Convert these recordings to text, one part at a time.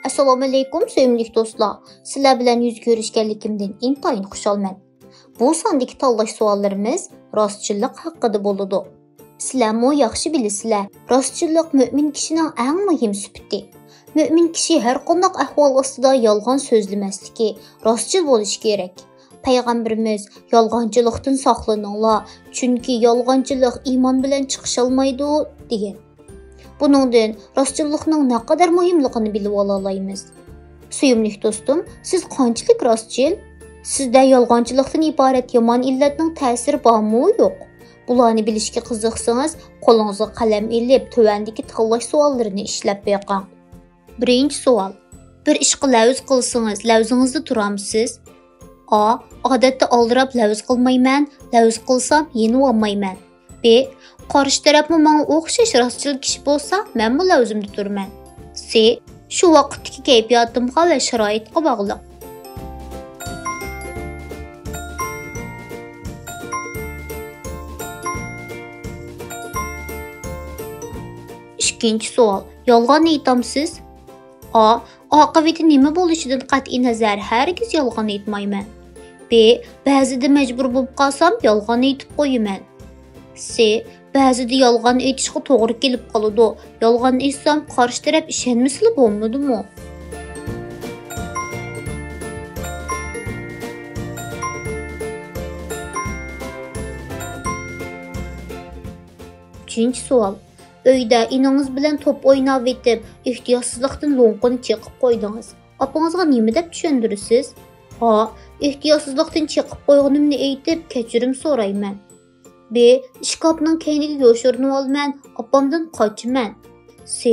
Assalomu alaykum, sevimli do'stlar. Sizlar bilan yuz ko'rishganligimdan intayin xushalman. Bu sondagi tanlash savollarimiz rostchilik haqida bo'ladi. Sizlarmi yaxshi bilasizlar, rostchilik mu'min kishining eng muhim sifati. Mu'min kishi har qanday ahvol ostida yolg'on so'zlamasligi, rostchi bo'lishi kerak. Payg'ambarimiz yolg'onchilikdan saqlaninglar, chunki yolg'onchilik iymon bilan chiqish olmaydi degan. Buningdan rostchilikning ne kadar muhimligini bilib olaymiz. Suyumli do'stim, siz qanchalik rostchil? Sizda yolg'onchilikdan iborat yomon illatning ta'siri bormi yo'q? Bularni bilishga qiziqsangiz, qo'lingizga qalam elib, tuvandagi tanlash savollarini ishlab beqing. Birinchi savol. Bir ishga lavz qilsangiz, lavzingizda turamsiz? A. Odatda oldirab lavz qilmayman, lavz qilsam yenib olmayman. B. Qarshi tarafmi menga o'xshash rostchil kishi bo'lsa, men bu lavzimda turman. C. Shu vaqtdagi kayfiyatimga va sharoitga bog'liq. Ikkinchi savol. Yolg'on aytamsiz? A. Oqibati nima bo'lishidan qat'iy nazar hargiz yolg'on aytmayman. B. Ba'zida majbur bo'lib qolsam yolg'on aytib qo'yaman. C. Ba'zida yolg'on aytishga to'g'ri kelib qoladi. Yolg'on aytsam qarshi taraf ishonmasli bo'lmadimi? Uchinchi savol. Uyda inangiz bilan top o'ynab etib, ehtiyotsizlikdan lo'nqini chiqib qo'ydingiz. Opangizga nima deb tushundirasiz? A. Ehtiyotsizlikdan chiqib qo'yganimni aytib, kechirim so'rayman. B. Shkafning keyniga yo'shirinib olman, opamdan qochaman. C.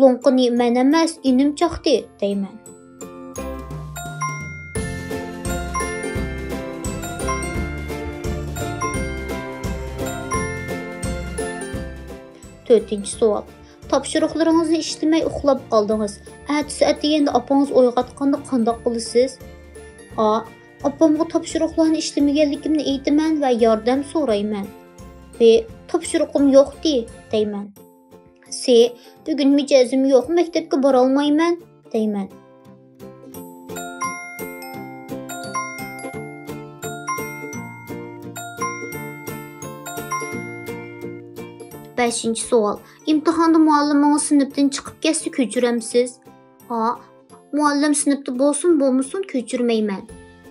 Lo'nqini men emas, inim chaqdi deyman. To'rtinchi savol. Topshiriqlaringizni ishlamay uxlab qoldingiz. Ertasi deganda opangiz uyg'otganda qanday qilasiz? A. Opamga topshiriqlarni ishlamaganligimni aytaman va yordam so'rayman. B. Topshiriqim yo'qdi deyman. C. Bugun mijozim yo'q, maktabga bora olmayman deyman. Beshinchi savol. İmtihanda muallimingiz sinfdan chiqib ketsa ko'chiramsiz? A. Muallim sinfda bo'lsin, bo'lmasin ko'chirmayman.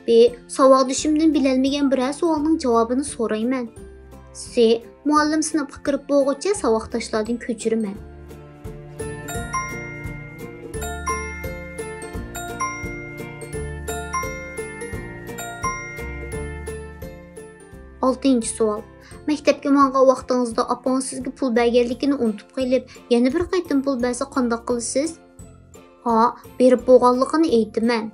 B. Savodishimdan bilolmagan biror savolning javobini so'rayman. C. Muallim sinfga kirib bo'lguncha savoddoshlardan ko'chiraman. Oltinchi savol. Maktabga borgan vaqtingizda opangiz sizga pul berganligini unutib qolib, yana bir qaytim pul bersa qanday qilasiz? A. Berib bo'lganligini aytaman.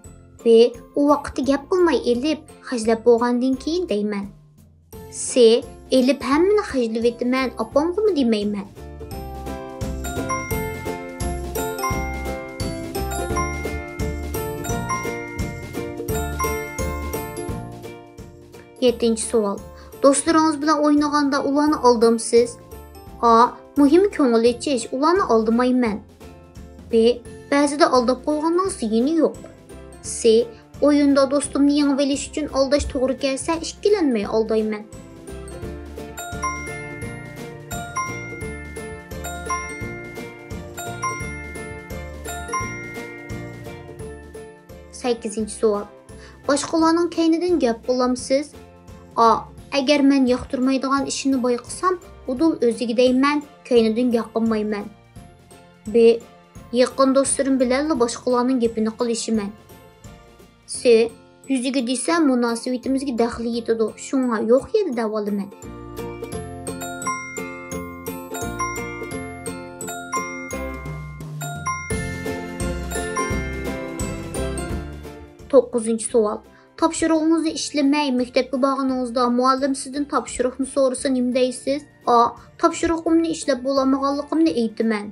B. U vaqtda gap qilmay elib, xajlab bo'lgandan keyin deyman. C. Elib hammani xajlab etaman, opamga demayman. Yettinchi savol. Do'stlaringiz bilan o'ynaganda ularni aldamsiz? A. Muhim ko'ngil ichish, ularni aldamayman. B. Ba'zida aldab qo'yganning ziyini yo'q. C. O'yinda do'stimni yengib olish uchun aldash to'g'ri kelsa, ikkilanmay aldayman. Sakkizinchi savol. Boshqalarning kaynidan gap qilamsiz? A. Agar men yoqtirmaydigan ishini bayqasam, udul o'ziga deyman, kaynidan gap qilmayman. B. Yaqin do'stlarim bilan boshqalarning gapini qilishiman. C. Yuziga desam munosabatimizga daxli yetadi. Shunga yo'q edi deb olaman. To'qqizinchi savol. Topshiriqingizni ishlamay maktabga borganingizda muallim sizdan topshiriqni so'rasa nima deysiz? A. Topshiriqimni ishlab bo'lmaganligimni aytaman.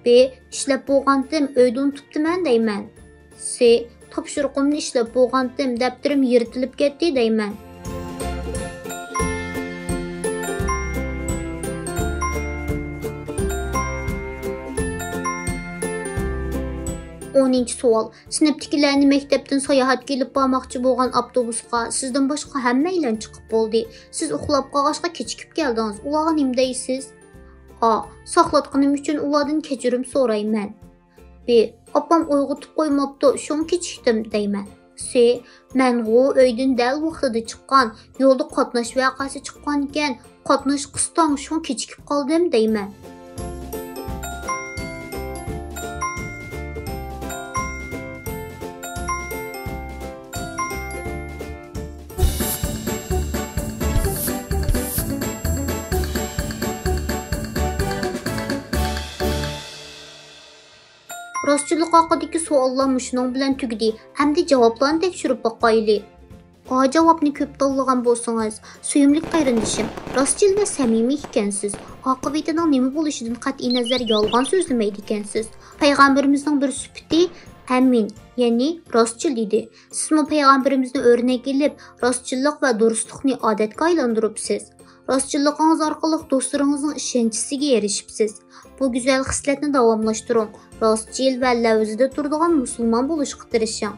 B. Ishlab bo'lgandim, uyda unutibman deyman. C. Topshiriqimni ishlab bo'lgandim, daftarim yirtilib ketdi deyman. 10 10-ci sual. Sinifdagilarni maktabdan sayohatga ilib bormoqchi bo'lgan avtobusga sizdan boshqa hammaylar chiqib bo'ldi. Siz uxlab qolg'achqa kechikib keldingiz. Ularga nima deysiz? A. Saqlatganim uchun ulardan kechirim so'rayman. B. Opam uyg'otib qo'ymabdi, shunga kechikdim deyman. C. Mengu uydan dal vaqtida chiqqan, yo'lda qatnash voqeasi chiqqan ekan, qatnash qiston, shunga kechikib qoldim deyman. Rostchilik haqidagi savollar shuning bilan tugadi. Hamda javoblarni tekshirib boqayli. A javobni ko'p tanlagan bo'lsangiz, suyimli qarindishim, rostchil va samimiy ekansiz. Oqibatining nima bo'lishidan qat'iy nazar yolg'on so'zlamaydi ekansiz. Payg'ambarimizning bir sifati amin, ya'ni rostchil edi. Siz mu payg'ambarimizni o'rnak olib, rostchillik va durustlikni odatga aylantiribsiz. Rostchilligingiz orqali do'stlaringizning ishonchisiga erishibsiz. Bu go'zal xislatni davomlashtiring. Rostchil va lavzida turadigan musulmon bo'lishga tirishing.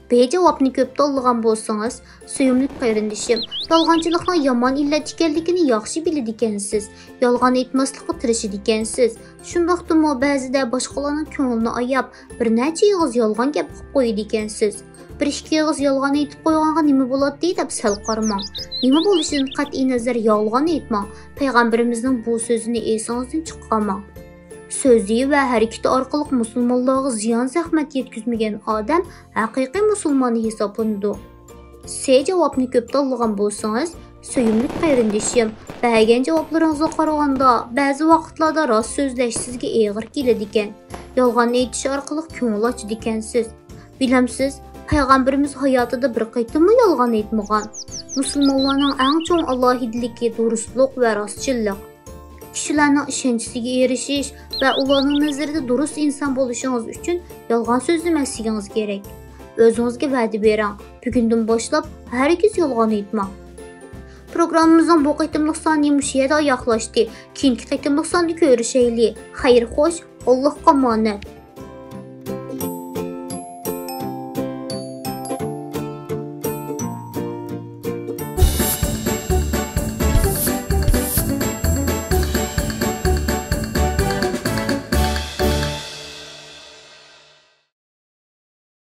B javobni ko'p tanlagan bo'lsangiz, suyimli qarindishim, yolg'onchilikning yomon illat ekanligini yaxshi biladi ekansiz. Yolg'on aytmaslikka tirishadi ekansiz. Shundaqdimi ba'zida boshqalarning ko'nglini ayab, bir necha yig'iz yolg'on gap qilib qo'yadi ekansiz. Bir ikki yig'iz yolg'on aytib qo'yganga nima bo'ladi deb sal qaramang. Nima bo'lishidan qat'iy nazar yolg'on aytmang. Payg'ambarimizning bu so'zini esingizdan chiqarmang. So'zi va harakati orqali musulmonlarga ziyon zahmat yetkazmagan odam haqiqiy musulmon hisoblanadi. C javobni ko'p tanlagan bo'lsangiz, suyimli qarindishim, bergan javoblaringizga qaraganda ba'zi vaqtlarda rost so'zlash sizga og'ir keladi ekan. Yolg'on aytish orqali ko'ngil ochadi ekansiz. Bilamsiz, payg'ambarimiz hayotida bir qaytimi yolg'on aytmagan. Musulmonlarning eng chong alohidligi durustlik va rostchillik. Kishilarning ishonchisiga erishish va ularning nazarida durust inson bo'lishingiz uchun yolg'on so'zlamasligingiz kerak. O'zingizga va'da bering. Bugundan boshlab hargiz yolg'on aytmang. Programmamizning bu qitimliq soni shu yerda oyoqlashdi. Keyingi qitimliq sonda ko'rishaylik. Xayr xo'sh, Allohga omonat.